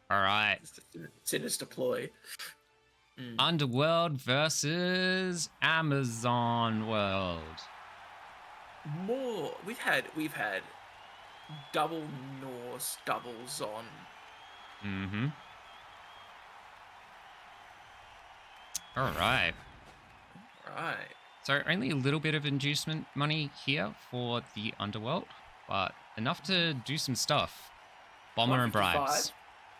All right. Just a sinister ploy. Underworld versus Amazon World. More. We've had double Norse, double Zon. Mm-hmm. All right. Right. So only a little bit of inducement money here for the Underworld, but enough to do some stuff. Bomber and bribes.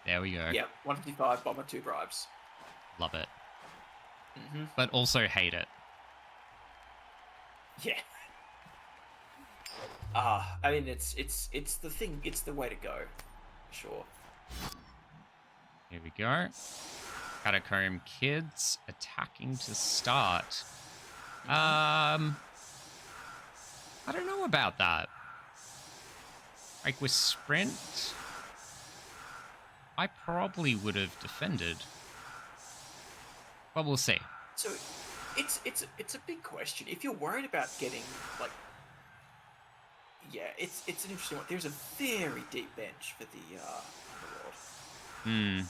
There we go. Yeah, 155, bomber, 2 bribes. Love it. But also hate it. Yeah. I mean, it's the thing. It's the way to go. Sure. Here we go. Catacomb Kids attacking to start. I don't know about that. Like with Sprint, I probably would have defended. But we'll see. So, it's a big question. If you're worried about getting like, yeah, it's an interesting one. There's a very deep bench for the Underworld.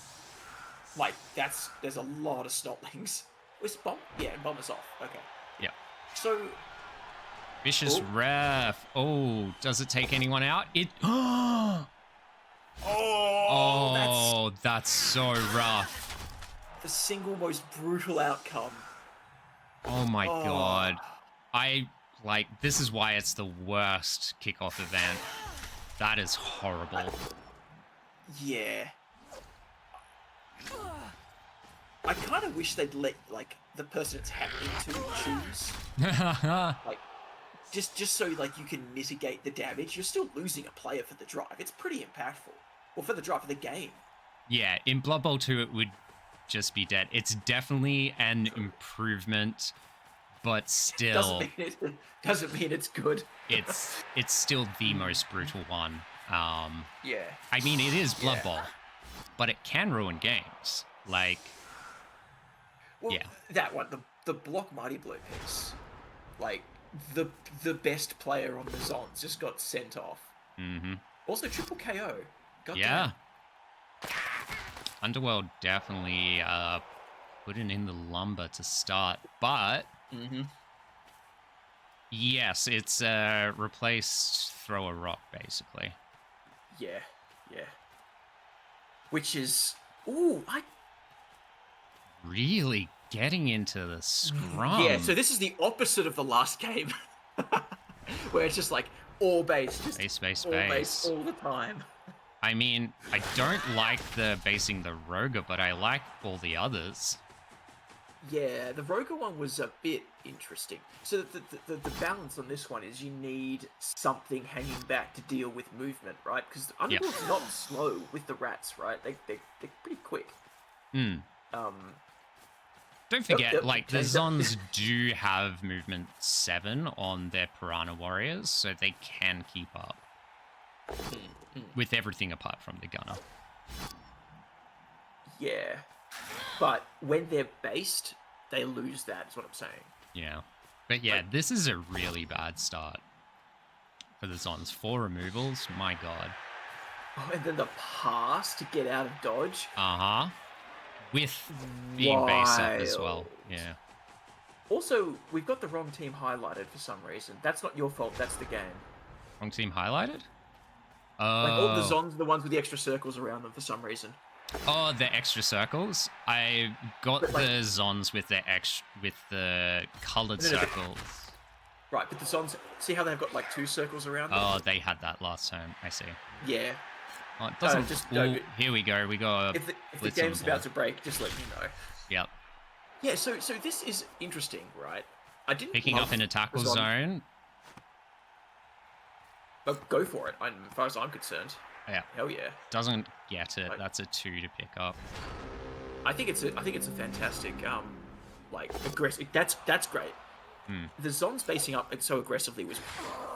Like there's a lot of snotlings. Was bomb? Yeah, bomber's off. Okay. Yeah. So. Vicious ref. Oh, does it take anyone out? It. Oh, that's so rough. The single most brutal outcome. Oh my god. This is why it's the worst kickoff event. That is horrible. Yeah. I kind of wish they'd let, like, the person it's happening to choose. Like, just so, like, you can mitigate the damage. You're still losing a player for the drive. It's pretty impactful. Well, for the drive of the game. Yeah, in Blood Bowl 2, it would just be dead. It's definitely an improvement, but still doesn't mean it's good. it's still the most brutal one. Yeah. I mean, it is Blood Bowl, but it can ruin games. Like, well, yeah, that one, the block Mighty Blow piece, like the best player on the Zons just got sent off. Also, triple KO. Yeah. Underworld definitely putting in the lumber to start, but yes, it's replaced throw a rock basically. Yeah. Which is really getting into the scrum. Yeah, so this is the opposite of the last game, where it's just like all base, just base all the time. I mean, I don't like the basing the Roger, but I like all the others. Yeah, the Roger one was a bit interesting. So the balance on this one is you need something hanging back to deal with movement, right? Because Underworld's not slow with the rats, right? They're pretty quick. Don't forget, like, the Zons do have movement 7 on their Piranha Warriors, so they can keep up. With everything apart from the gunner. Yeah. But when they're based, they lose that, is what I'm saying. Yeah. But yeah, like, this is a really bad start for the Zons. 4 removals, my god. Oh, and then the pass to get out of dodge. With being base up as well. Yeah. Also, we've got the wrong team highlighted for some reason. That's not your fault, that's the game. Wrong team highlighted? Like all the Zons are the ones with the extra circles around them for some reason. Oh, the extra circles? I got the Zons with the coloured circles. Right, but the Zons, see how they've got like 2 circles around them? Oh, they had that last time. I see. Yeah. Oh, it doesn't. Here we go. We got. If the game's about to break, just let me know. Yep. Yeah. So this is interesting, right? I didn't picking up in a tackle zone. But go for it. As far as I'm concerned. Yeah. Hell yeah. Doesn't get it. That's a 2 to pick up. I think it's a fantastic like aggressive. That's great. The Zons basing up so aggressively was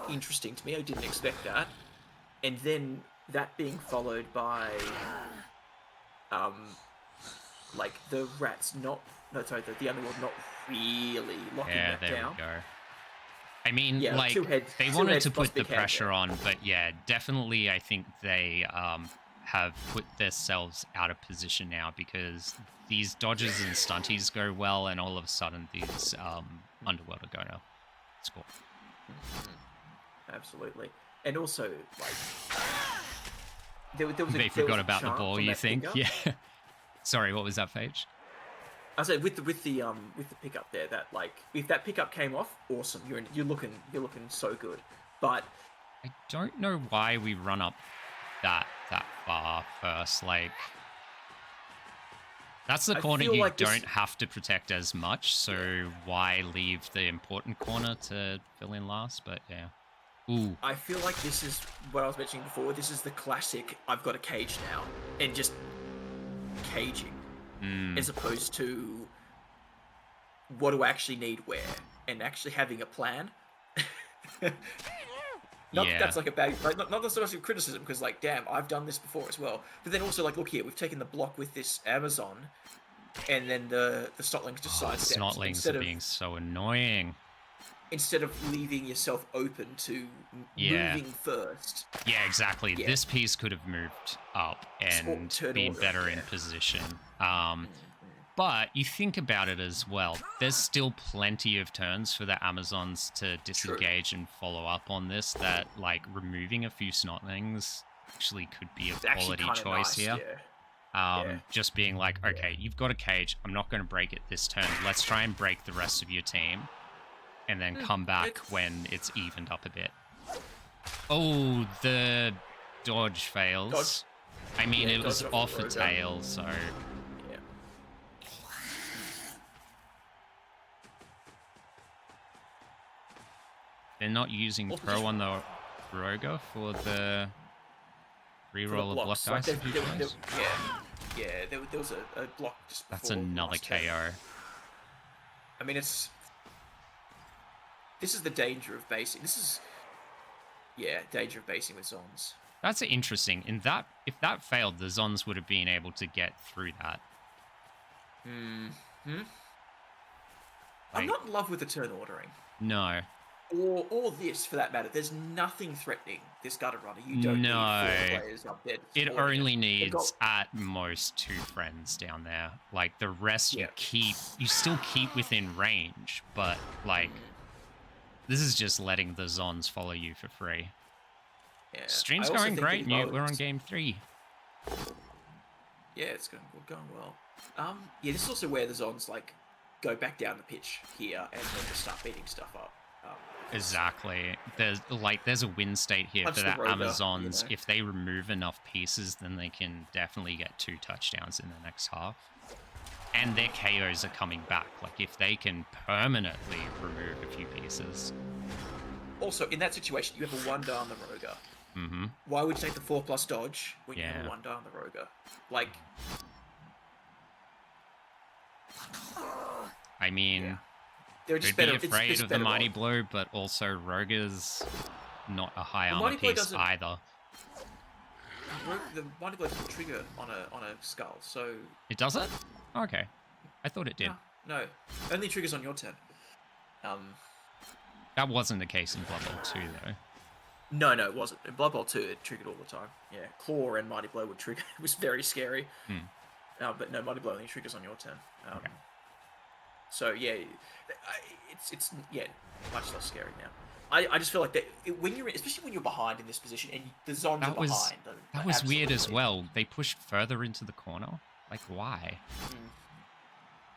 interesting to me. I didn't expect that. And then that being followed by like the rats the Underworld not really locking that down. Yeah, there we go. I mean, yeah, like, they wanted to put the pressure on, but yeah, definitely I think they have put themselves out of position now because these dodges and stunties go well, and all of a sudden these Underworld are going to score. Absolutely. And also, like, there was they forgot about the ball, you think? Yeah. Sorry, what was that, Phage? I said with the pickup there, that like if that pickup came off, awesome. You're looking so good. But I don't know why we run up that far first. Like, that's the corner you like don't have to protect as much. So why leave the important corner to fill in last? But yeah. Ooh. I feel like this is what I was mentioning before. This is the classic, I've got a cage now, and just caging, as opposed to what do I actually need where, and actually having a plan. Not that that's like a bad, like, not so much of criticism, because like, damn, I've done this before as well. But then also, like, look here, we've taken the block with this Amazon, and then the Snotlings just sidestep. Snotlings are being so annoying. Instead of leaving yourself open to moving first. Yeah, exactly. Yeah. This piece could have moved up and been better in position. But you think about it as well. There's still plenty of turns for the Amazons to disengage and follow up on this, that, like, removing a few Snotlings actually could be a quality choice here. Just being like, okay, you've got a cage. I'm not going to break it this turn. Let's try and break the rest of your team. And then come back when it's evened up a bit. Oh, the dodge fails. I mean, it was off a tail, so... Yeah. They're not using Pro on the Roga for the reroll of block dice. There was a block just before. That's another KO. I mean, this is the danger of basing. Danger of basing with Zons. That's interesting. If that failed, the Zons would have been able to get through that. I'm not in love with the turn ordering. No. Or this, for that matter. There's nothing threatening this gutter runner. You don't need 4 players up there. It only needs at most 2 friends down there. Like, the rest you still keep within range, but like... This is just letting the Zons follow you for free. Yeah. Stream's going great, Newt. We're on game 3. Yeah, it's going well. This is also where the Zons, like, go back down the pitch here and then just start beating stuff up. Exactly. There's a win state here for the Amazons. If they remove enough pieces, then they can definitely get 2 touchdowns in the next half. And their KOs are coming back. Like, if they can permanently remove a few pieces. Also, in that situation, you have a 1 on the Roga. Why would you take the 4+ dodge when you have a 1 on the Roga? Like... I mean... They're just be afraid of the Mighty Blow, but also Roga's not a high armor piece either. The Mighty Blow doesn't trigger on a skull, so... It doesn't? Okay. I thought it did. No. Only triggers on your turn. That wasn't the case in Blood Bowl 2, though. No, it wasn't. In Blood Bowl 2, it triggered all the time. Yeah, Claw and Mighty Blow would trigger. It was very scary. But no, Mighty Blow only triggers on your turn. Okay. So, yeah, it's much less scary now. I just feel like that especially when you're behind in this position and the Zons are behind. That was weird as well. They pushed further into the corner. Like, why?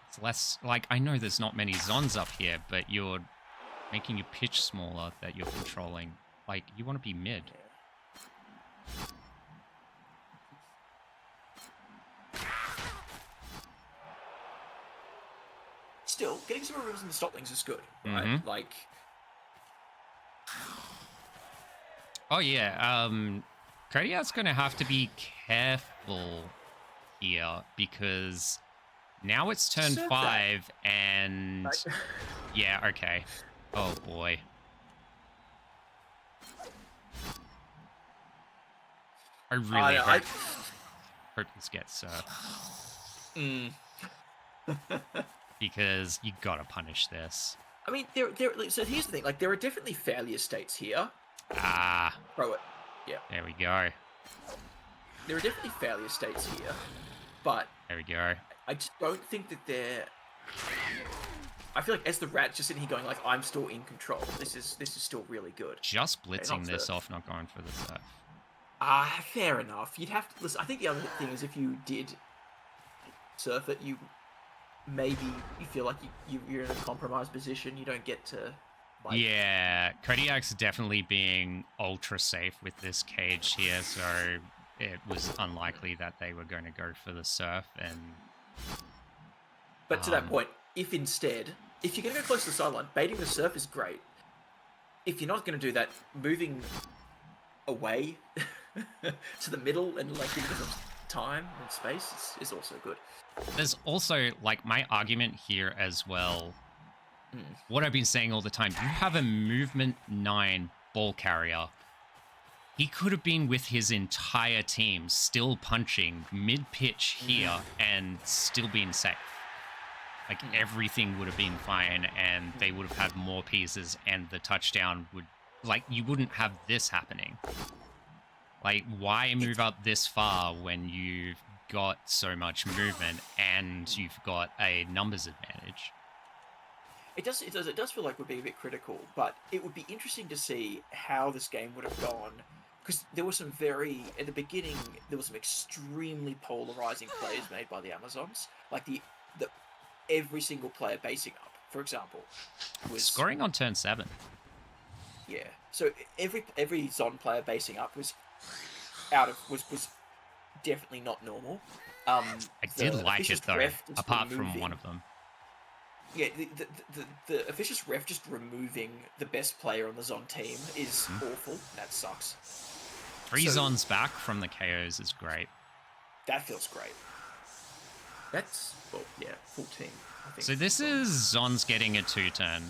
It's less... Like, I know there's not many Zons up here, but you're making your pitch smaller that you're controlling. Like, you want to be mid. Still, getting some removals in the Snotlings is good, right? Like... Oh, yeah. Kodiak's going to have to be careful here, because now it's turn 5 and yeah, okay. Oh boy. I really hope this gets because you gotta punish this. I mean, so here's the thing, like, there are definitely failure states here. Ah. Throw it. Yeah. There we go. there are definitely failure states here, but There we go. I just don't think that they're. I feel like as the rat's just sitting here going like, I'm still in control. This is still really good. Just blitzing this off, not going for the surf. Fair enough. You'd have to listen. I think the other thing is if you did surf it, you feel like you're in a compromised position. You don't get to. Like... Yeah, Kodiak's definitely being ultra safe with this cage here, so it was unlikely that they were going to go for the surf. And but to that point, if you're going to go close to the sideline, baiting the surf is great. If you're not going to do that, moving away to the middle and like giving them time and space is also good. There's also like my argument here as well. What I've been saying all the time, you have a movement 9 ball carrier. He could have been with his entire team still punching mid-pitch here and still being safe. Like everything would have been fine and they would have had more pieces and the touchdown would, like, you wouldn't have this happening. Like, why move up this far when you've got so much movement and you've got a numbers advantage? It does feel like we're being a bit critical, but it would be interesting to see how this game would have gone, because there were some at the beginning, there were some extremely polarizing plays made by the Amazons, like the every single player basing up, for example, was scoring on turn 7. Yeah, so every Zon player basing up was definitely not normal. I did like it though, apart from one of them. Yeah, the officious ref just removing the best player on the Zon team is awful. That sucks. 3 Zons back from the KOs is great. That feels great. That's, full team, I think. So this is Zons getting a 2-turn,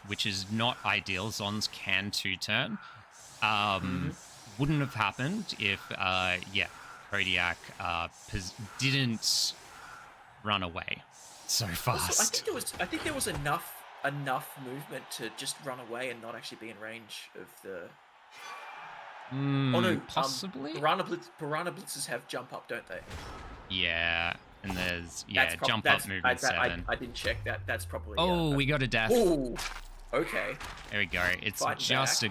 which is not ideal. Zons can 2-turn. Wouldn't have happened if, Kodiak didn't run away so fast. Also, I think there was enough movement to just run away and not actually be in range of the. Possibly. Piranha Blitzes have jump up, don't they? Yeah, and there's jump up movement 7. I didn't check that. That's probably. We got a death. Oh, okay. There we go. It's just a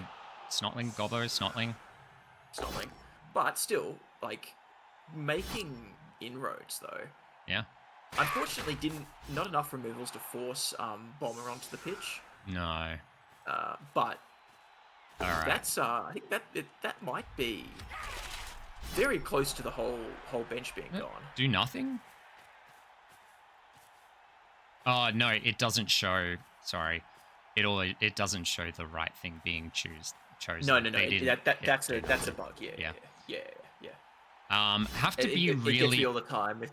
Snotling, Gobbo, Snotling, but still, like, making inroads though. Yeah. Unfortunately, not enough removals to force Bomber onto the pitch. No. But all right. That's I think that might be very close to the whole bench being gone. Do nothing? Oh no, it doesn't show. Sorry, it doesn't show the right thing being chosen. No. That's a bug. Yeah. Have to be it really. It gets me all the time with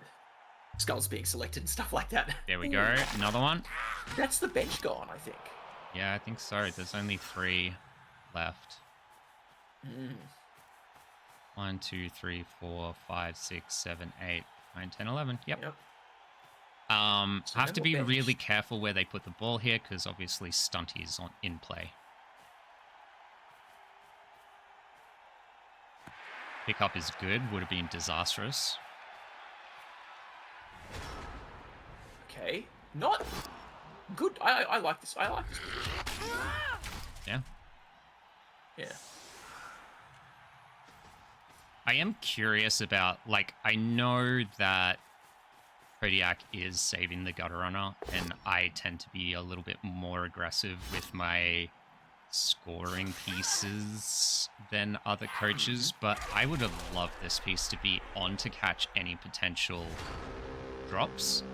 skulls being selected and stuff like that. There we go. Another one. That's the bench gone, I think. Yeah, I think so. There's only 3 left. 1, 2, 3, 4, 5, 6, 7, 8, 9, 10, 11. Yep. Have to be really careful where they put the ball here because obviously Stunty is in play. Pickup is good. Would have been disastrous. Okay. Not good. I like this. I like this. Yeah. Yeah. I am curious about, like, I know that Kodiak is saving the gutter runner, and I tend to be a little bit more aggressive with my scoring pieces than other coaches, but I would have loved this piece to be on to catch any potential drops,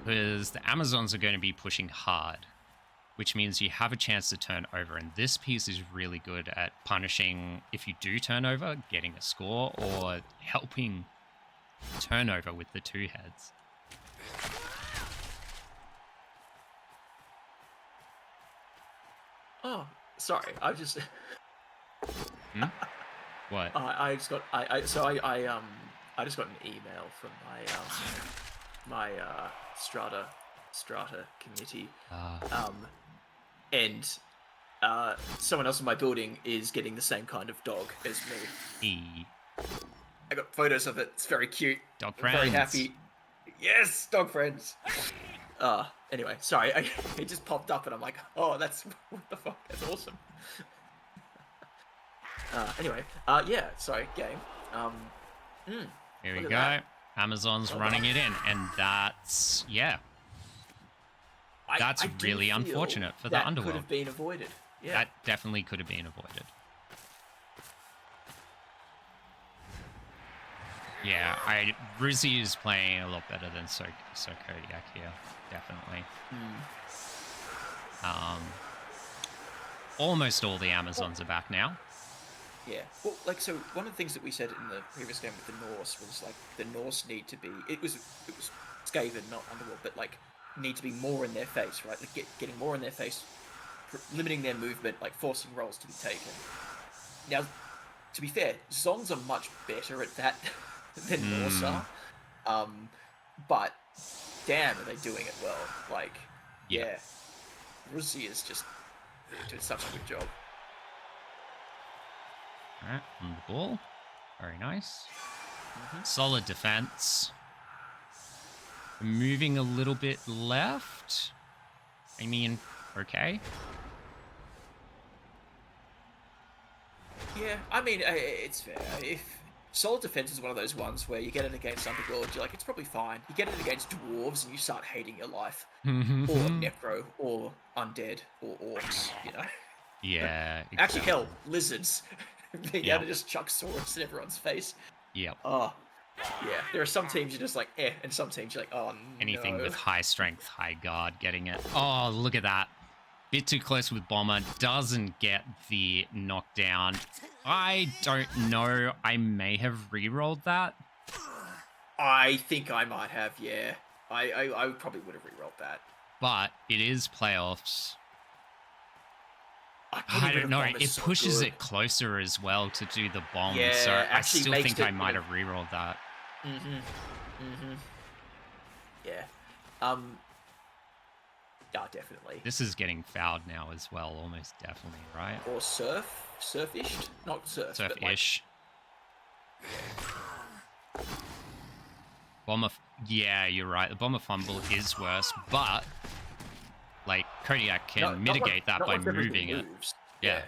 because the Amazons are going to be pushing hard, which means you have a chance to turn over, and this piece is really good at punishing if you do turn over, getting a score, or helping turnover with the 2 heads. Oh, sorry. I just. What? I just got. I just got an email from my Strata committee. And someone else in my building is getting the same kind of dog as me. I got photos of it. It's very cute. Dog I'm friends. very happy. Yes, dog friends. Anyway, sorry, it just popped up and I'm like, oh, that's, what the fuck, that's awesome. Anyway, yeah, sorry, game. Here we look go. at that. Amazon's Well running done. it in, and that's, yeah, that's I do really feel unfortunate for the that Underworld. could have been avoided. Yeah. That definitely could have been avoided. Yeah, Ruszi is playing a lot better than so Kodiak here, definitely. Almost all the Amazons are back now. Yeah. Well, like, so one of the things that we said in the previous game with the Norse was like the Norse need to be. It was Skaven, not Underworld, but like need to be more in their face, right? Like getting more in their face, limiting their movement, like forcing rolls to be taken. Now, to be fair, Zons are much better at that than Norse are. But damn, are they doing it well? Like, yeah. Ruszi is just doing such a good job. Alright, on the ball. Very nice. Solid defense. Moving a little bit left. I mean, okay. Yeah, I mean, it's fair. If solid defense is one of those ones where you get it against Underworld, you're like, it's probably fine. You get it against dwarves and you start hating your life. Or necro, or undead, or orcs, you know? Yeah, exactly. Actually, hell, lizards. Being able to just chuck swords in everyone's face. Yep. Oh, yeah. There are some teams you're just like, and some teams you're like, oh, Anything no. with high strength, high guard, getting it. Oh, look at that. Bit too close with Bomber. Doesn't get the knockdown. I don't know. I may have re-rolled that. I think I might have, yeah. I probably would have re-rolled that. But it is playoffs. I don't know. It pushes it closer as well to do the bomb. Yeah, so I still think I might have re-rolled that. Yeah. Yeah, definitely. This is getting fouled now as well, almost definitely, right? Or surf-ish? Not surf, surf-ish. Like... Bomber, yeah, you're right. The bomber fumble is worse, but like Kodiak can mitigate that by moving it. Yeah.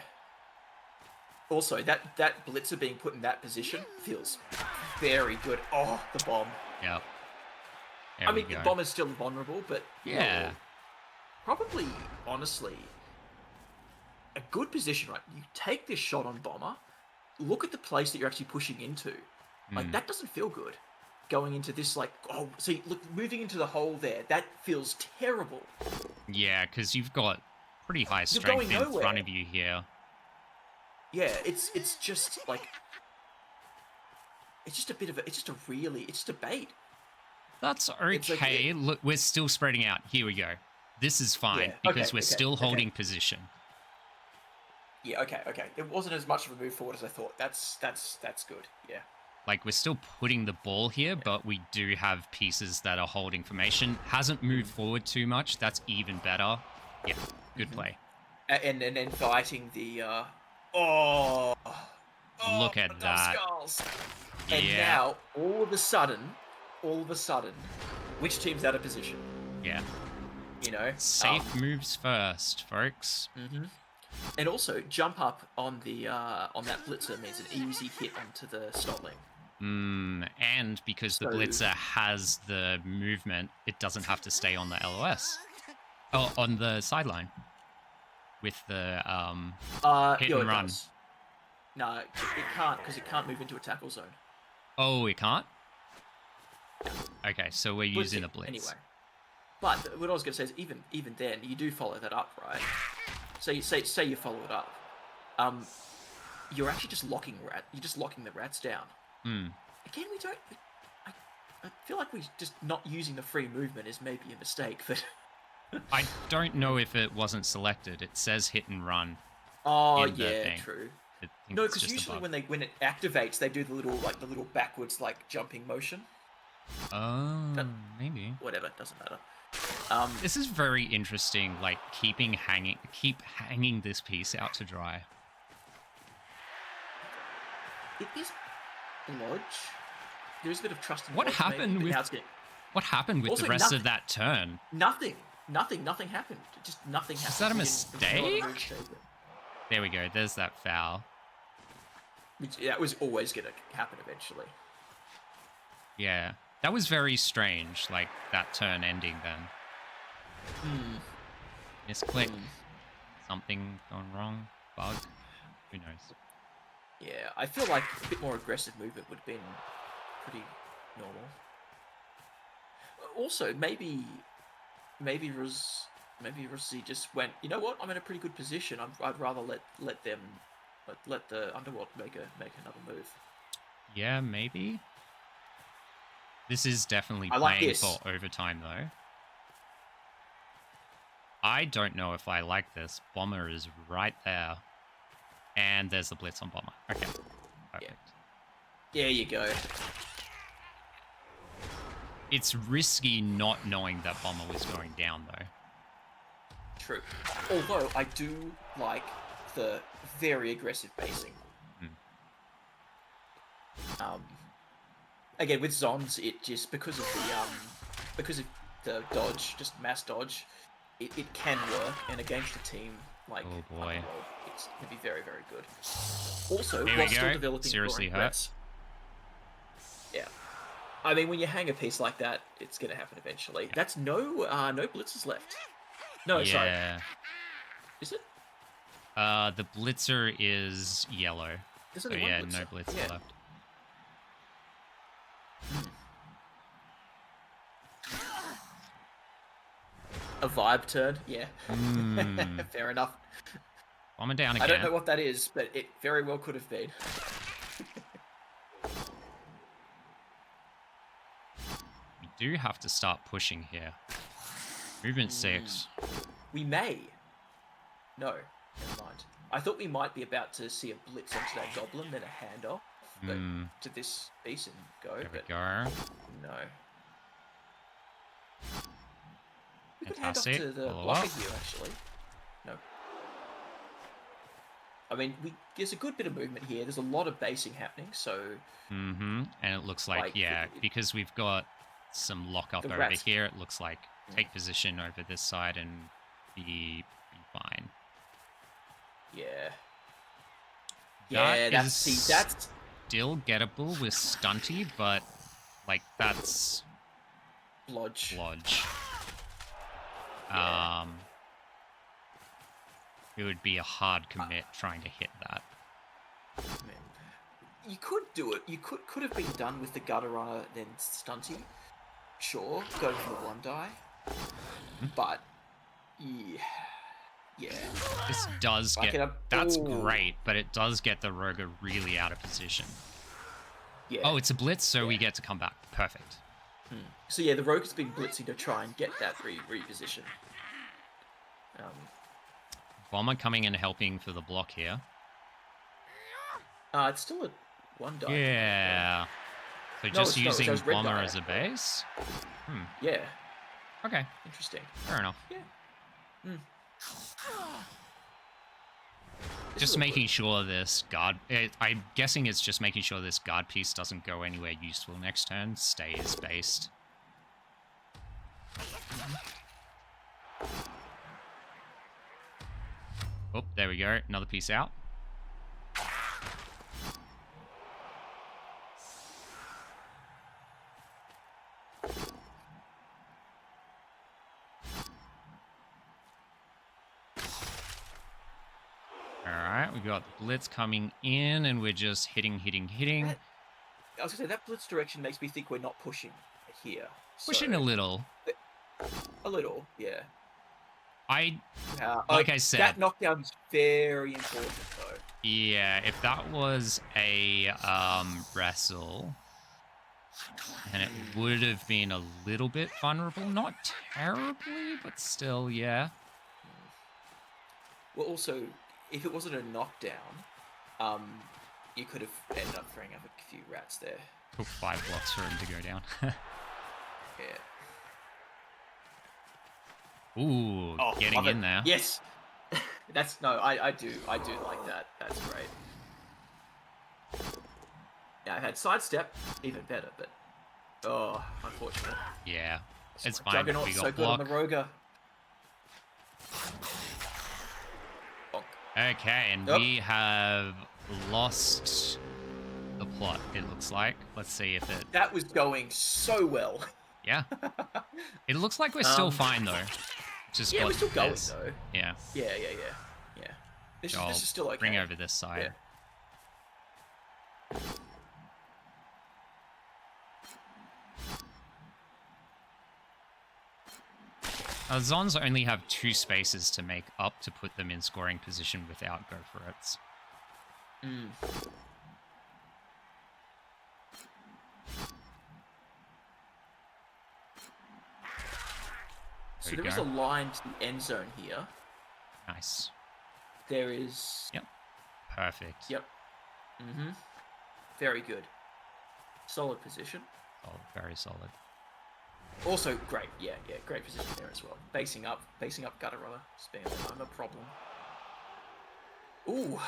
Also, that blitzer being put in that position feels very good. Oh, the bomb. Yep. I mean, the bomb is still vulnerable, but yeah. Probably, honestly, a good position, right? You take this shot on Bomber, look at the place that you're actually pushing into. Like, that doesn't feel good. Going into this, like, oh, see, look, moving into the hole there, that feels terrible. Yeah, because you've got pretty high strength in front of you here. Yeah, it's just, like, it's just a bit of a, it's just a bait. That's okay. Like, look, we're still spreading out. Here we go. This is fine, because we're still holding position. Yeah, okay. It wasn't as much of a move forward as I thought. That's good, yeah. Like, we're still putting the ball here, but we do have pieces that are holding formation. Hasn't moved forward too much. That's even better. Yeah, good play. And inviting the, look at that. Skulls. And now, all of a sudden, which team's out of position? Yeah. You know? Safe moves first, folks. And also, jump up on the on that blitzer means an easy hit onto the Snotling. And because the blitzer has the movement, it doesn't have to stay on the LOS. Oh, on the sideline. With the hit and run. Does. No, it can't, because it can't move into a tackle zone. Oh, it can't? Okay, so we're using the blitz. Anyway. But what I was going to say is, even then, you do follow that up, right? So you say you follow it up. You're actually just locking the rats down. Again, we don't. I feel like we just not using the free movement is maybe a mistake, but. I don't know if it wasn't selected. It says hit and run. Oh yeah, true. No, because usually when it activates, they do the little backwards jumping motion. Oh, maybe. Whatever, doesn't matter. This is very interesting. Like keep hanging this piece out to dry. It is Lodge. There's a bit of trust in What Lodge, happened maybe, with what happened with the rest of that turn? Nothing happened. Just nothing happened. Is that a mistake? There we go. There's that foul. Which, that was always going to happen eventually. Yeah. That was very strange, like that turn ending then. Misclick. Something gone wrong. Bug. Who knows? Yeah, I feel like a bit more aggressive movement would have been pretty normal. Also, maybe Ruszi just went, you know what? I'm in a pretty good position. I'd rather let the Underworld make another move. Yeah, maybe. This is definitely like playing for overtime though. I don't know if I like this. Bomber is right there. And there's the blitz on Bomber. Okay. Perfect. Yeah. There you go. It's risky not knowing that Bomber was going down, though. True. Although, I do like the very aggressive basing. Again, with Zons, it just, because of the dodge, just mass dodge, it can work, and against a team like Underworld, it's going to be very, very good. Also, while still developing seriously hurt. Yeah. I mean, when you hang a piece like that, it's going to happen eventually. Yeah. That's no blitzers left. No, sorry. Is it? The blitzer is yellow. So yeah, no blitzer left. A vibe turn, yeah. Fair enough. Bomber down again. I don't know what that is, but it very well could have been. We do have to start pushing here. Movement 6. We may. No, never mind. I thought we might be about to see a blitz onto that goblin, then a handoff to this piece and go. There we go. No. We could Fantastic. hand off to the blocker here, actually. No. I mean, there's a good bit of movement here. There's a lot of basing happening, so... And it looks like because we've got some lock-up over here, it looks like take position over this side and be fine. Yeah. That's still gettable with Stunty, but, like, that's... Lodge. Yeah. It would be a hard commit trying to hit that. You could do it. You could have been done with the Gutter Runner, then Stunty. Sure, go for the 1 die. But, yeah. This does that's great, but it does get the Roger really out of position. Yeah. Oh, it's a blitz, so we get to come back. Perfect. So yeah, the Roger's been blitzing to try and get that reposition. Bomber coming and helping for the block here. It's still a 1 die. Yeah. So just using Bomber as a base? Yeah. Okay. Interesting. Fair enough. Yeah. Just making sure this guard... I'm guessing it's just making sure this guard piece doesn't go anywhere useful next turn. Stays based. Oh, there we go. Another piece out. Alright, we got the blitz coming in, and we're just hitting. I was going to say, that blitz direction makes me think we're not pushing here. Pushing a little. A little, yeah. Like I said... That knockdown's very important, though. Yeah, if that was a wrestle, then it would have been a little bit vulnerable. Not terribly, but still, yeah. Well, also... If it wasn't a knockdown, you could have ended up throwing up a few rats there. Took 5 blocks for him to go down. Yeah. Ooh, getting in there. Yes. I do like that. That's great. Now, I had sidestep, even better, but oh, unfortunate. Yeah, it's My fine. We Juggernaut's got so good on the block. Roger. Bonk. Okay, and we have lost the plot, it looks like. Let's see if it... That was going so well. Yeah. It looks like we're still fine, though. Just yeah, got we're still going, this. though. Yeah. Yeah. This is still okay. Bring over this side. Yeah. Zons only have 2 spaces to make up to put them in scoring position without Go For It's. So there is a line to the end zone here. Nice. There is... Yep. Perfect. Yep. Very good. Solid position. Solid, very solid. Also great, yeah, great position there as well. Basing up gutter roller, spam, no problem. Ooh,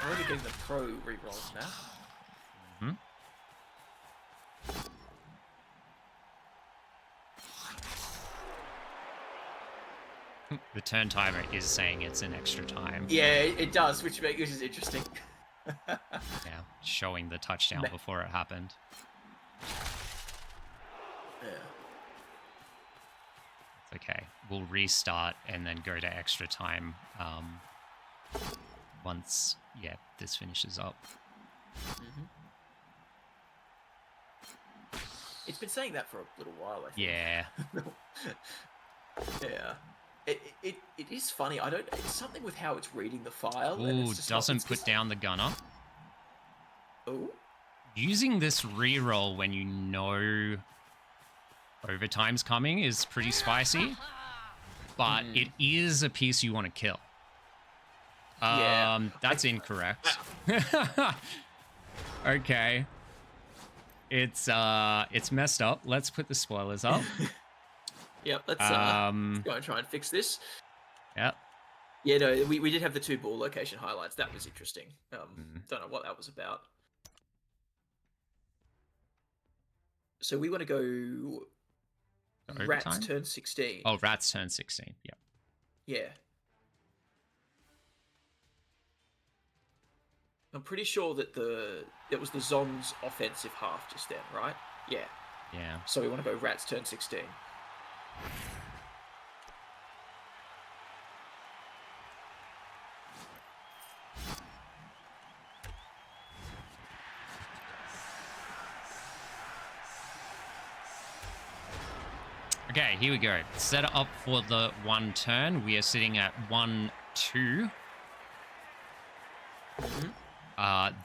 already getting the pro rerolls now. The turn timer is saying it's an extra time. Yeah, it does, which is interesting. Yeah, showing the touchdown before it happened. Yeah. It's okay. We'll restart and then go to extra time once, this finishes up. It's been saying that for a little while, I think. Yeah. Yeah. It is funny. It's something with how it's reading the file. Ooh, and it's doesn't put down the gunner. Oh. Using this reroll when you know overtime's coming is pretty spicy, but it is a piece you want to kill. That's incorrect. Okay. It's messed up. Let's put the spoilers up. Yep, let's go and try and fix this. Yep. Yeah, no, we did have the 2 ball location highlights. That was interesting. Don't know what that was about. So we want to go Rats turn 16. Oh, Rats turn 16. Yep. Yeah. I'm pretty sure that it was the Zon's offensive half just then, right? Yeah. Yeah. So we want to go Rats turn 16. Okay, here we go. Set it up for the 1 turn. We are sitting at 1-2.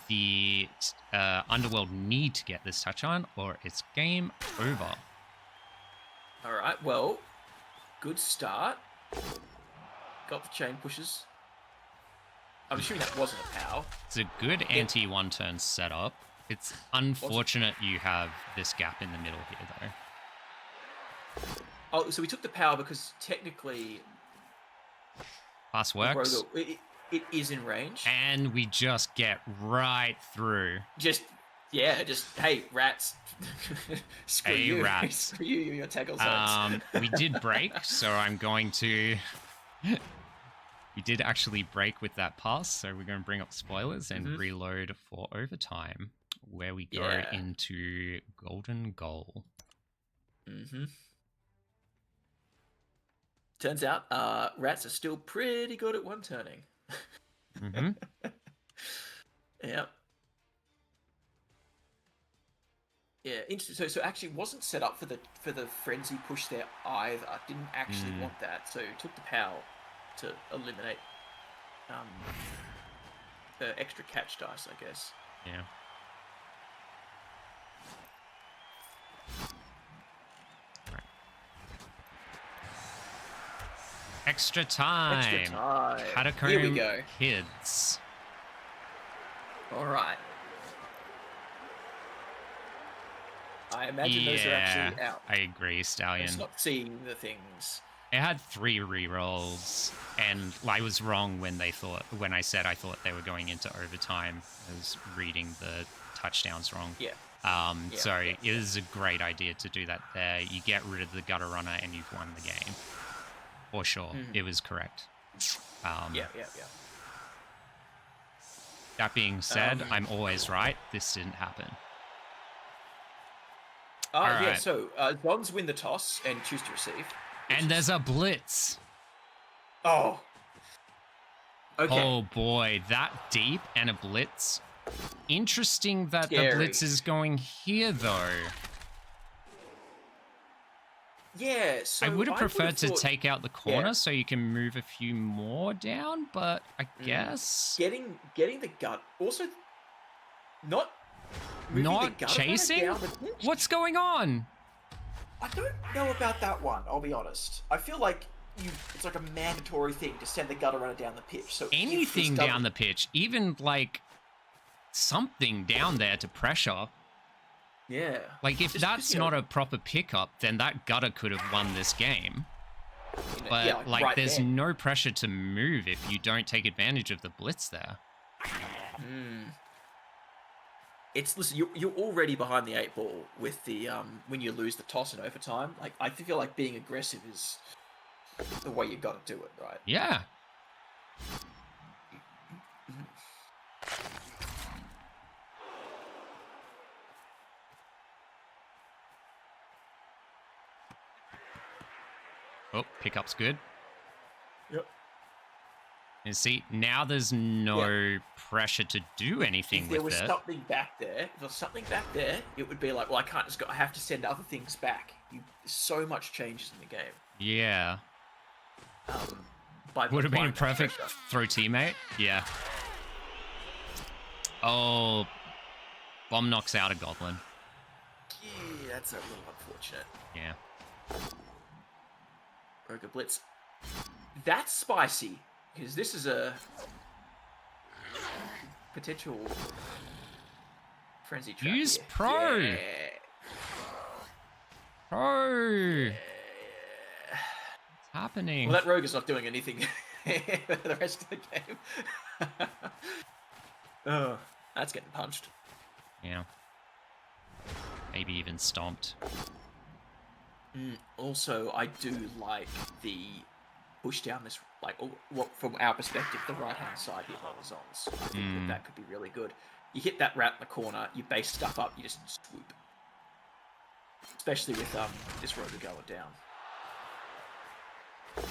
The Underworld need to get this touch on, or it's game over. All right, well, good start. Got the chain pushes. I'm assuming that wasn't a POW. It's a good anti-1 turn setup. It's unfortunate you have this gap in the middle here, though. Oh, so we took the POW because technically... Pass works. It is in range. And we just get right through. Hey, Rats. Screw you. Rats. Screw you, your tackle zones. We did break, so I'm going to... We did actually break with that pass, so we're going to bring up spoilers and reload for overtime, where we go into golden goal. Turns out, Rats are still pretty good at 1 turning. Yep. Yeah, interesting. So actually wasn't set up for the frenzy push there either. Didn't actually want that, so took the POW to eliminate the extra catch dice, I guess. Yeah. Right. Extra time. Catacomb Here we go. Kids. All right. I imagine those are actually out. I agree, Stallion. It's not seeing the things. It had 3 rerolls, and I was wrong when I said I thought they were going into overtime. I was reading the touchdowns wrong. Yeah. So it is a great idea to do that there. You get rid of the gutter runner and you've won the game. For sure. It was correct. Yeah. That being said, I'm always right. This didn't happen. Yeah, right. so Dons win the toss and choose to receive. And there's a blitz. Oh. Okay. Oh boy, that deep and a blitz. Interesting that the blitz is going here, though. Yeah, so I would have preferred to take out the corner so you can move a few more down, but I guess getting the gut. Also, not chasing. What's going on? I don't know about that one. I'll be honest. I feel like it's like a mandatory thing to send the gutter runner down the pitch. So anything down the pitch, even like something down there to pressure. Yeah. Like, if that's not a proper pickup, then that gutter could have won this game. But, like there's no pressure to move if you don't take advantage of the blitz there. Listen, you're already behind the 8 ball with the when you lose the toss in overtime. Like, I feel like being aggressive is the way you got to do it, right? Yeah. Oh, pickup's good. Yep. And see, now there's no pressure to do anything with it. If there was something back there, it would be like, well, I can't just go. I have to send other things back. So much changes in the game. Yeah. Would have been a perfect throw teammate. Yeah. Oh, bomb knocks out a goblin. Yeah, that's a little unfortunate. Yeah. Roger Blitz. That's spicy, because this is a potential frenzy trap. Use here. Pro! Yeah. Pro! Yeah. What's happening? Well, that rogue is not doing anything the rest of the game. Oh, that's getting punched. Yeah. Maybe even stomped. Also, I do like the push down this, like, from our perspective, the right-hand side here by the zones. I think that could be really good. You hit that rat in the corner, you base stuff up, you just swoop. Especially with this rotor going down.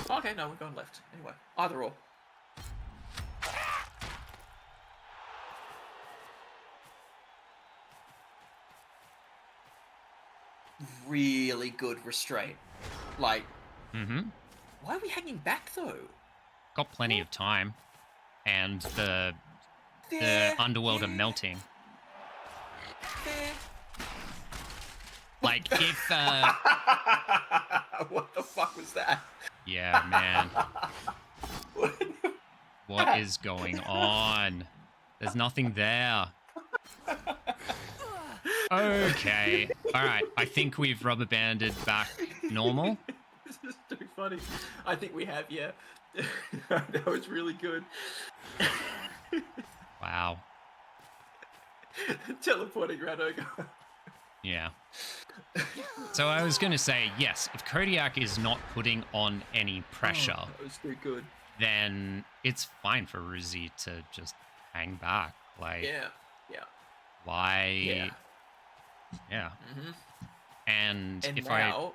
Okay, no, we're going left. Anyway, either or. Really good restraint. Like, why are we hanging back though? Got plenty of time, and the Underworld are melting. Like, if what the fuck was that? Yeah, man. What is going on? There's nothing there. Okay. All right. I think we've rubber banded back normal. This is too funny. I think we have, yeah. That was really good. Wow. Teleporting Radogo. Yeah. So I was going to say, yes, if Kodiak is not putting on any pressure, that was too good. Then it's fine for Ruszi to just hang back. Like, yeah. Why? Yeah. And if now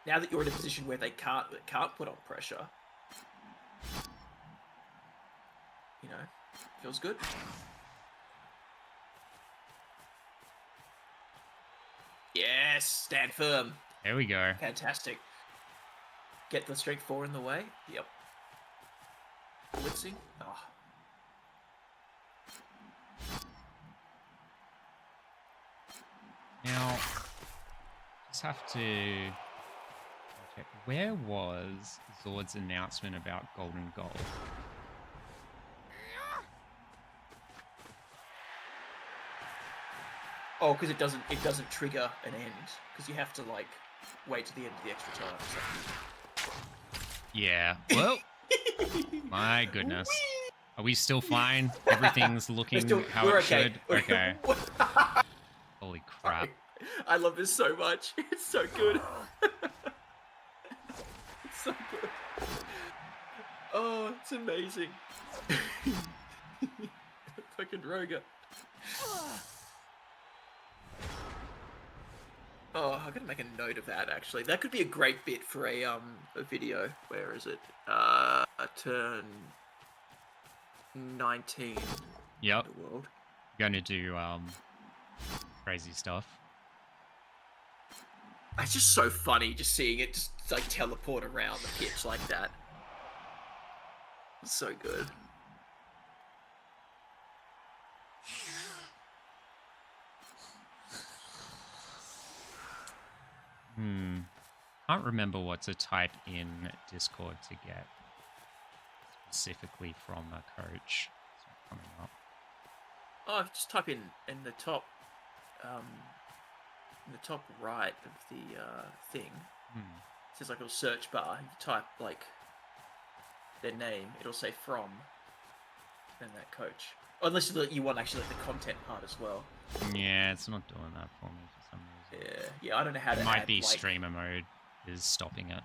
that you're in a position where they can't put on pressure, you know, feels good. Yes, stand firm. There we go. Fantastic. Get the strength 4 in the way. Yep. Blitzing. Oh. Now, just have to check. Where was Zord's announcement about golden goal? Oh, because it doesn't trigger an end, because you have to like wait to the end of the extra time. So. Yeah. Well, my goodness. Are we still fine? Everything's looking how we're it okay. should? Okay. Holy crap. I love this so much. It's so good. It's so good. Oh, it's amazing. Fucking Roger. Oh, I'm gonna make a note of that. Actually, that could be a great bit for a video. Where is it? Turn 19. Yep. Underworld. Gonna do crazy stuff. It's just so funny just seeing it just like teleport around the pitch like that. It's so good. Can't remember what to type in Discord to get specifically from a coach. It's not coming up. Oh, just type in the top right of the thing. It says like a little search bar. You type like their name, it'll say from, and that coach. Or unless you want actually like the content part as well. Yeah, it's not doing that for me for some reason. Yeah, I don't know how to. It might add, be like... streamer mode is stopping it.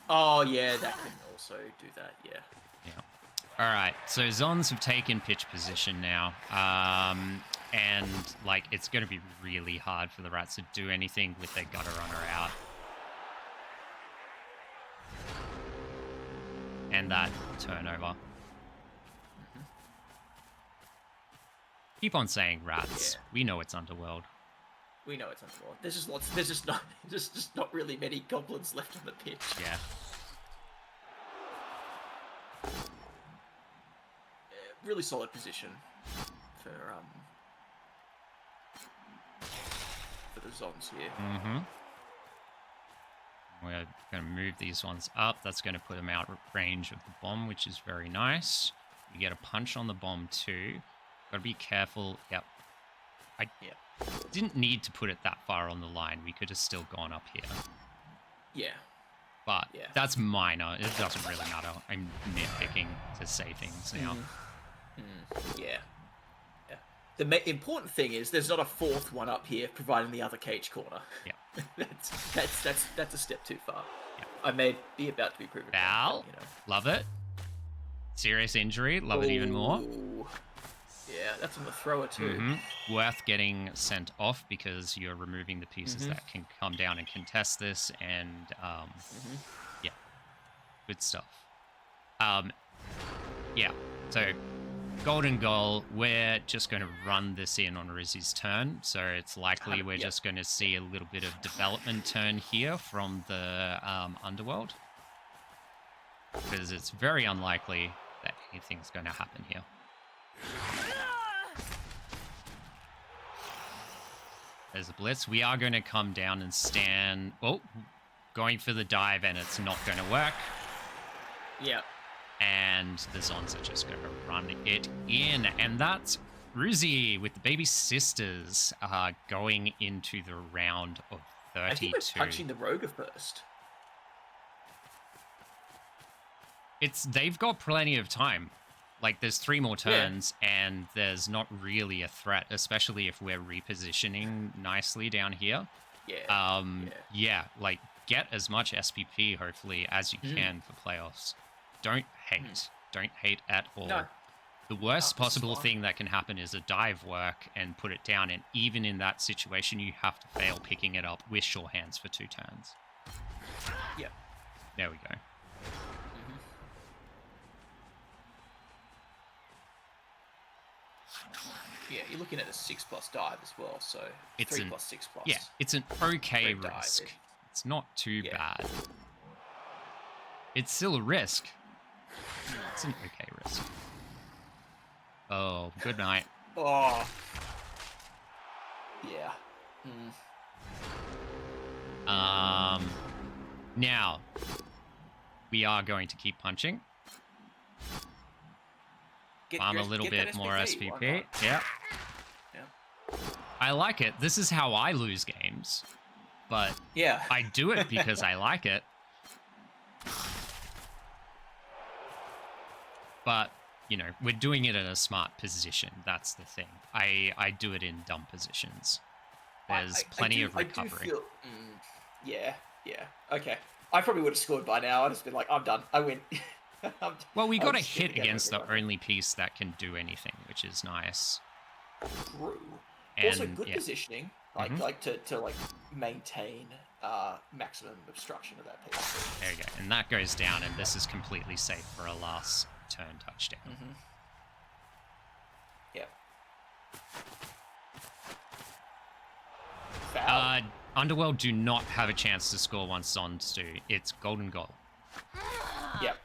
Oh yeah, that can also do that. Yeah. All right, so Zons have taken pitch position now, and like it's going to be really hard for the Rats to do anything with their gutter runner out. And that turnover. Keep on saying Rats. Yeah. We know it's Underworld. We know it's Underworld. There's just lots. There's just not really many goblins left on the pitch. Yeah. Really solid position for the Zons here. We're going to move these ones up. That's going to put them out of range of the bomb, which is very nice. You get a punch on the bomb too. Got to be careful. Yep. I didn't need to put it that far on the line. We could have still gone up here. Yeah. But that's minor. It doesn't really matter. I'm nitpicking to say things now. Yeah. The important thing is there's not a fourth one up here providing the other cage corner. Yeah. that's a step too far. Yeah. I may be about to be proven wrong. Love it. Serious injury. Love it even more. Yeah, that's on the thrower too. Worth getting sent off because you're removing the pieces that can come down and contest this, and yeah, good stuff. Yeah, so golden goal. We're just going to run this in on Rizzy's turn, so it's likely we're just going to see a little bit of development turn here from the Underworld, because it's very unlikely that anything's going to happen here. There's a blitz. We are going to come down and stand. Oh, going for the dive, and it's not going to work. Yeah. And the Zons are just going to run it in. And that's Ruszi with the baby sisters going into the round of 32. I think we're punching the Roger first. They've got plenty of time. Like, there's 3 more turns, and there's not really a threat, especially if we're repositioning nicely down here. Yeah, like, get as much SPP, hopefully, as you can for playoffs. Don't hate. Don't hate at all. No. The worst possible thing that can happen is a dive work and put it down, and even in that situation, you have to fail picking it up with sure hands for 2 turns. Yeah. There we go. Yeah, you're looking at a 6+ dive as well, so it's 3+6+. Yeah, it's an okay risk. It's not too bad. It's still a risk. It's an okay risk. Oh, good night. Oh. Yeah. Now, we are going to keep punching. Farm a little bit more SPP. Yeah. I like it. This is how I lose games. But I do it because I like it. But we're doing it in a smart position. That's the thing. I do it in dumb positions. There's plenty of recovery. I do feel, yeah. Okay. I probably would have scored by now. I'd just been like, I'm done. I win. Well, we got a hit against the only piece that can do anything, which is nice. True. And, also, good positioning, like to maintain maximum obstruction of that piece. There you go, and that goes down, and this is completely safe for a last turn touchdown. Yep. Foul. Underworld do not have a chance to score once Zons do. It's golden goal. Yep.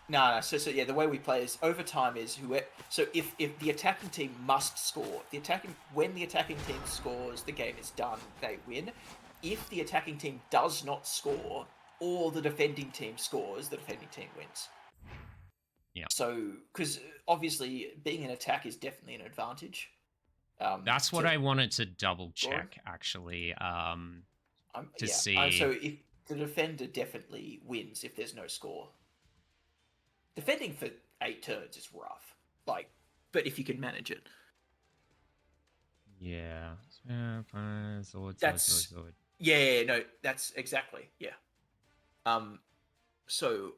No. So yeah, the way we play is overtime is so if the attacking team must score, when the attacking team scores, the game is done. They win. If the attacking team does not score, or the defending team scores, the defending team wins. Yeah. So, because obviously being an attack is definitely an advantage. That's what I wanted to double check, actually. See. So if the defender definitely wins if there's no score. Defending for 8 turns is rough. But if you can manage it. Yeah. Sword. Yeah, no, that's exactly, yeah. So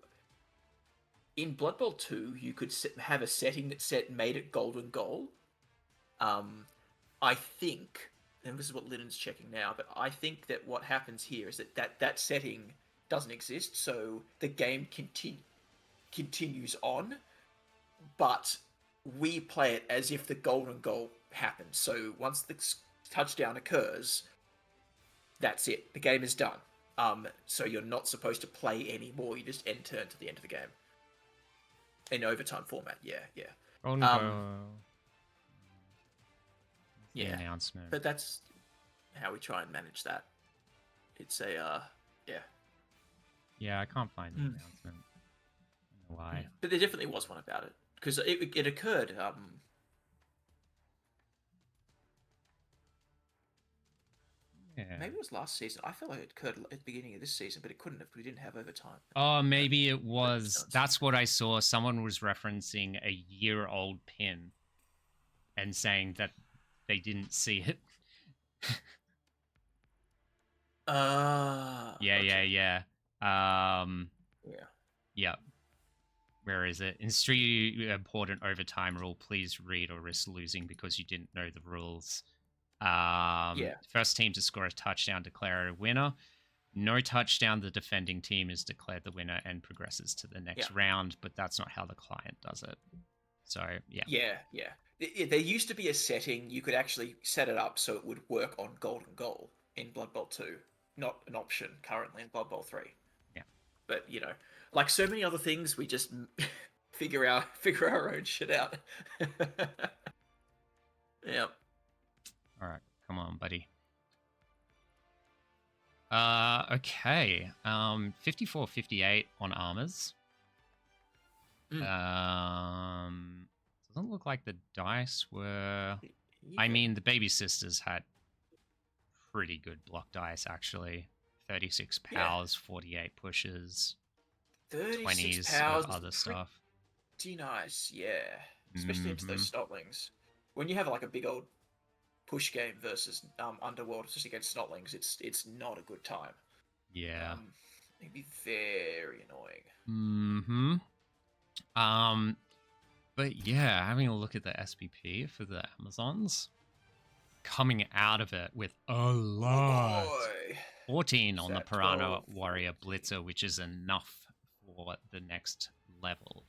in Blood Bowl 2, you could have a setting that made it golden goal. I think, and this is what Linen's checking now, but I think that what happens here is that setting doesn't exist, so the game continues on, but we play it as if the golden goal happens. So once the touchdown occurs, that's it. The game is done. So you're not supposed to play anymore. You just end turn to the end of the game. In overtime format, yeah. Golden goal. Yeah, announcement. But that's how we try and manage that. It's a, Yeah, I can't find the announcement. I don't know why. But there definitely was one about it. Because it occurred, maybe it was last season. I felt like it occurred at the beginning of this season, but it couldn't have because we didn't have overtime. Oh, maybe it was. That's what I saw. Someone was referencing a year-old pin and saying that they didn't see it. Gotcha. Yeah. Yep. Where is it? In street important overtime rule, please read or risk losing because you didn't know the rules. First team to score a touchdown declare a winner. No touchdown, the defending team is declared the winner and progresses to the next round, but that's not how the client does it. So, yeah. There used to be a setting you could actually set it up so it would work on golden goal in Blood Bowl 2. Not an option currently in Blood Bowl 3. Yeah. But, like so many other things, we just figure our own shit out. Yeah. All right, come on, buddy. Okay. 54-58 on armors. Doesn't look like the dice were... I mean, the baby sisters had pretty good block dice, actually. 36 powers, 48 pushes, 20s powers of other stuff. Pretty nice, yeah. Especially into those snotlings. When you have like a big old push game versus Underworld, just against snotlings, it's not a good time. Yeah. It'd be very annoying. But yeah, having a look at the SPP for the Amazons, coming out of it with a lot. 14 on the Piranha Warrior Blitzer, which is enough for the next level.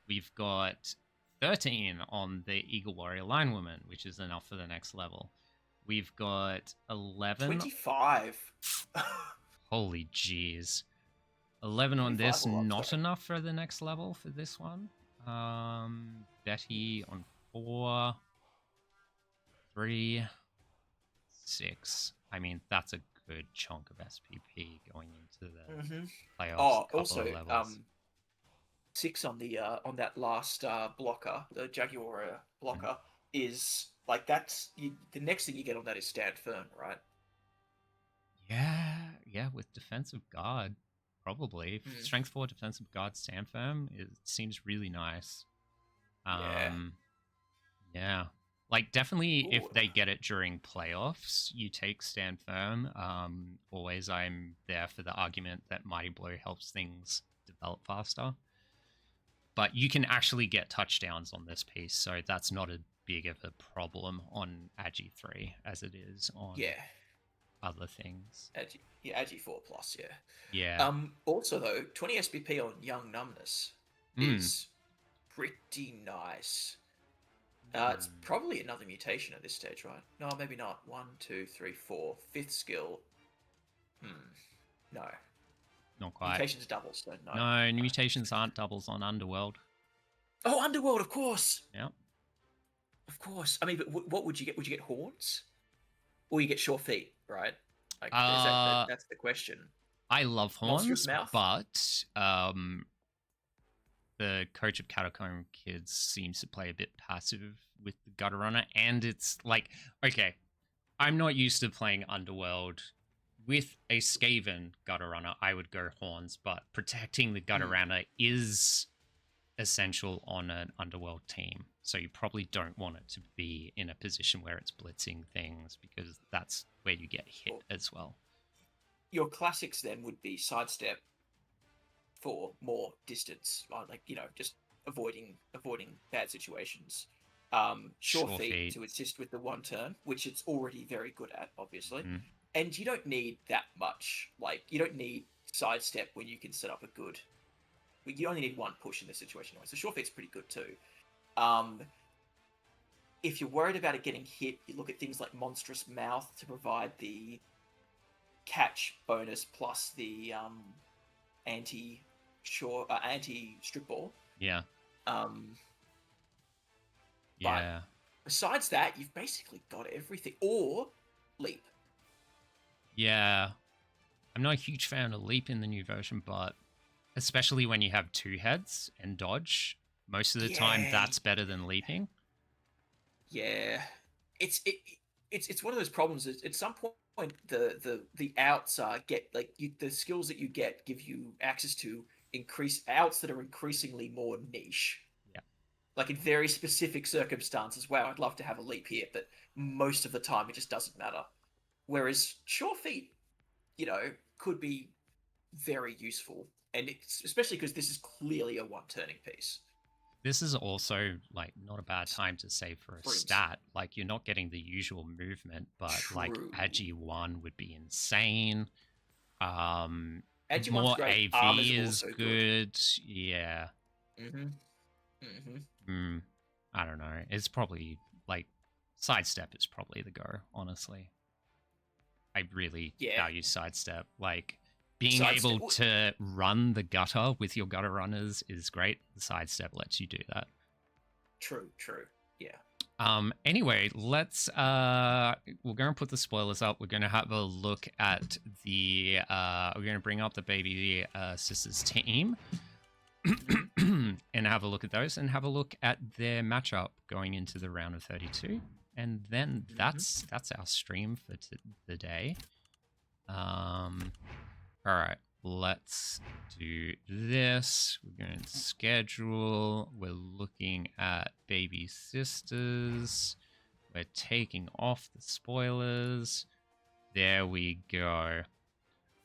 We've got 13 on the Eagle Warrior Linewoman, which is enough for the next level. We've got 11. 25. Holy jeez. 11 on this, not enough for the next level for this one. Betty on 4. 3. 6. I mean, that's a good chunk of SPP going into the playoffs. Also, 6 on the on that last blocker, the Jaguar blocker, is like that's the next thing you get on that is stand firm, right? Yeah, with defensive guard. probably. Strength 4, defensive guard, stand firm. It seems really nice. Yeah. Yeah. Like, definitely Ooh. if they get it during playoffs, you take stand firm. Always I'm there for the argument that Mighty Blow helps things develop faster. But you can actually get touchdowns on this piece, so that's not a big of a problem on Agi 3 as it is on other things. Agi 4 plus, yeah. Yeah. Also though, 20 SBP on Young Numbness is pretty nice. It's probably another mutation at this stage, right? No, maybe not. 1, 2, 3, 4. Fifth skill. No. Not quite. Mutations doubles, so no. No, mutations aren't doubles on Underworld. Oh, Underworld, of course. Yeah. Of course. I mean, but what would you get? Would you get horns? Or you get sure feet, right? Like, that's the question. I love horns, mouth? but the coach of Catacomb Kids seems to play a bit passive with the Gutter Runner, and it's like, okay, I'm not used to playing Underworld. With a Skaven Gutter Runner, I would go horns, but protecting the Gutter Runner is essential on an Underworld team. So you probably don't want it to be in a position where it's blitzing things, because that's where you get hit as well. Your classics then would be sidestep for more distance, like, you know, just avoiding bad situations. Sure feet to assist with the one turn, which it's already very good at, obviously. And you don't need that much. Like, you don't need sidestep when you can set up a good. You only need one push in this situation, anyway. So sure feet's pretty good too. If you're worried about it getting hit, you look at things like Monstrous Mouth to provide the catch bonus plus the anti strip ball. Yeah. But besides that, you've basically got everything. Or leap. Yeah. I'm not a huge fan of leap in the new version, but especially when you have two heads and dodge, most of the time that's better than leaping. Yeah. It's one of those problems. At some point the outs the skills that you get give you access to increase outs that are increasingly more niche. Yeah. Like in very specific circumstances, wow, I'd love to have a leap here, but most of the time it just doesn't matter. Whereas sure feet, you know, could be very useful, and it's especially because this is clearly a one-turning piece. This is also, like, not a bad time to save for a stat. Like, you're not getting the usual movement, but, like, Agi 1 would be insane. Agi more 1's great. AV is good. Yeah. I don't know. It's probably, like, sidestep is probably the go, honestly. I really value sidestep. Like, being able to run the gutter with your gutter runners is great. The sidestep lets you do that. True. Yeah. Anyway, let's we're going to put the spoilers up. We're going to have a look at the we're going to bring up the Baby Sisters team and have a look at those and have a look at their matchup going into the round of 32. And then that's our stream for the day. All right, let's do this. We're going to schedule. We're looking at Baby Sisters. We're taking off the spoilers. There we go.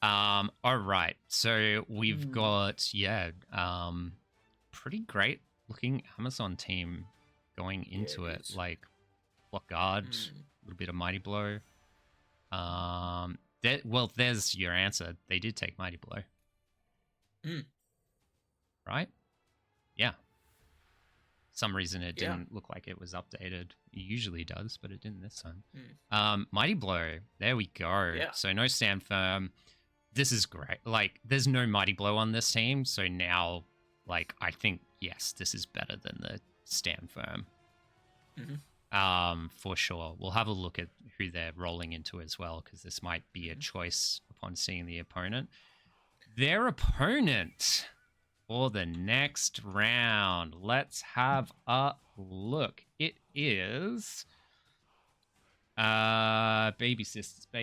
All right, so we've got, pretty great looking Amazon team going into it. Like, block guard, a little bit of Mighty Blow. Well, there's your answer. They did take Mighty Blow. Right? Yeah. Some reason it didn't look like it was updated. It usually does, but it didn't this time. Mighty Blow. There we go. Yeah. So no stand firm. This is great. Like, there's no Mighty Blow on this team, so now, like, I think, yes, this is better than the stand firm. For sure. We'll have a look at who they're rolling into as well, because this might be a choice upon seeing the opponent. Their opponent for the next round. Let's have a look. It is Baby Sisters.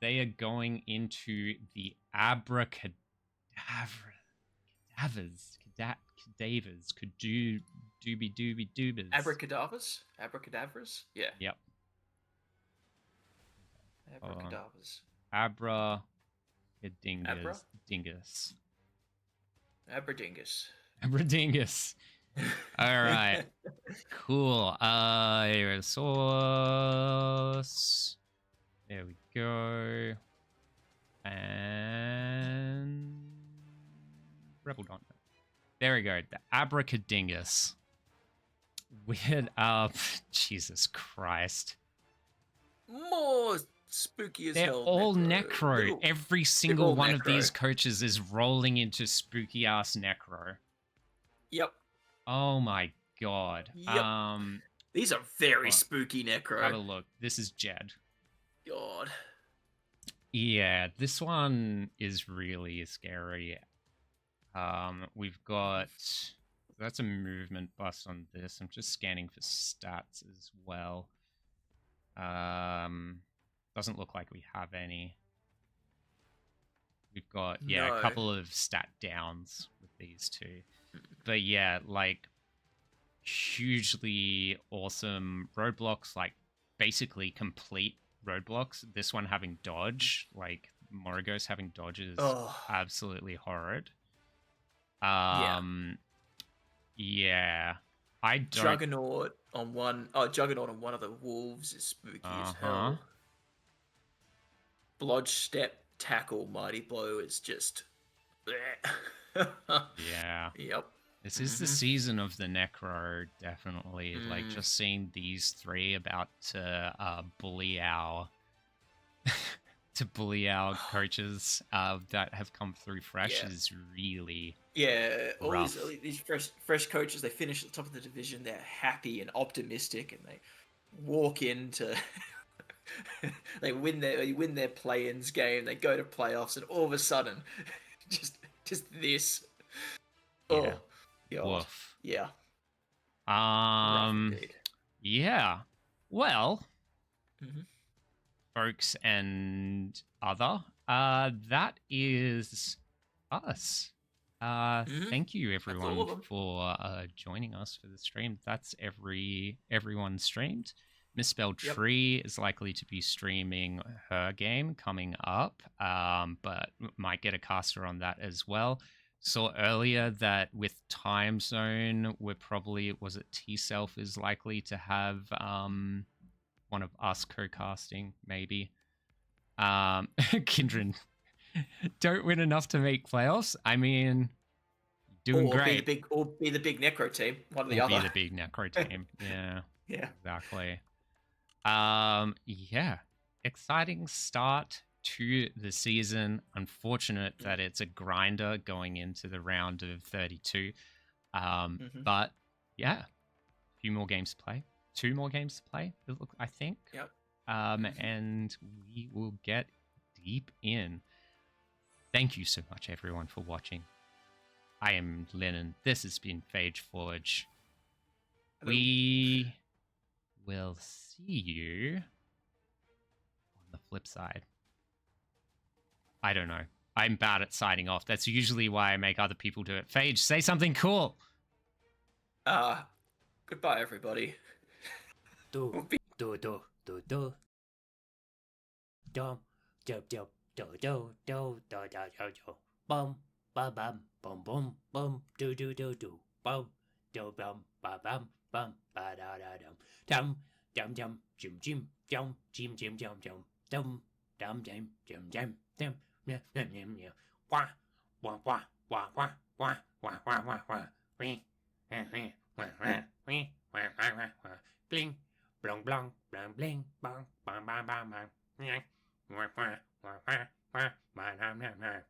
They are going into the Abracadabra cadavers, could do dooby doobers. Abracadabras? Yeah. Yep. Abracadabras. Abra Abra? dingus. Abradingus. Abradingus. All right. Cool. Source. There we go. And Rebel Don. There we go. The Abracadingus. Weird up. Jesus Christ. More spooky as They're hell. all necro. Every single one of these necro. coaches is rolling into spooky ass necro. Yep. Oh my god. Yep. These are very spooky necro. Have a look. This is Jed. God. Yeah, this one is really scary. We've got... That's a movement bust on this. I'm just scanning for stats as well. Doesn't look like we have any. We've got, a couple of stat downs with these two. But yeah, like, hugely awesome roadblocks, like, basically complete roadblocks. This one having dodge, like, Moragos having dodge is absolutely horrid. Yeah. I don't... Juggernaut on one of the wolves is spooky as hell. Blodge step tackle mighty blow is just... Yeah. Yep. This is the season of the necro, definitely. Like, just seeing these three about to bully our coaches that have come through fresh is really all these fresh coaches, they finish at the top of the division, they're happy and optimistic, and they walk into they win their play-ins game, they go to playoffs, and all of a sudden just this woof. Yeah. Yeah. Well, folks and other, that is us. Thank you everyone for joining us for the stream. That's everyone streamed. Misspelled Tree is likely to be streaming her game coming up, but might get a caster on that as well. Saw earlier that with time zone, we're probably, was it T-Self is likely to have one of us co-casting, maybe. Kindred, don't win enough to make playoffs. I mean, doing great. Be the big necro team. One or the other. Be the big necro team. Yeah. Yeah. Exactly. Yeah. Exciting start to the season. Unfortunate that it's a grinder going into the round of 32. But yeah, a few more games to play. 2 more games to play, I think. Yep. And we will get deep in. Thank you so much, everyone, for watching. I am Lennon. This has been Phage Forge. Hello. We will see you on the flip side. I don't know. I'm bad at signing off. That's usually why I make other people do it. Phage, say something cool. Goodbye, everybody. Do. Dum, dub, dub, do, bum, ba bum, bum, bum, bum, do, bum, do, bum, ba bum, bum, ba da da dum, dum, jim, dum, wah, bling, blong, blong, bling, bling, bong, bang, bang, bang, bang,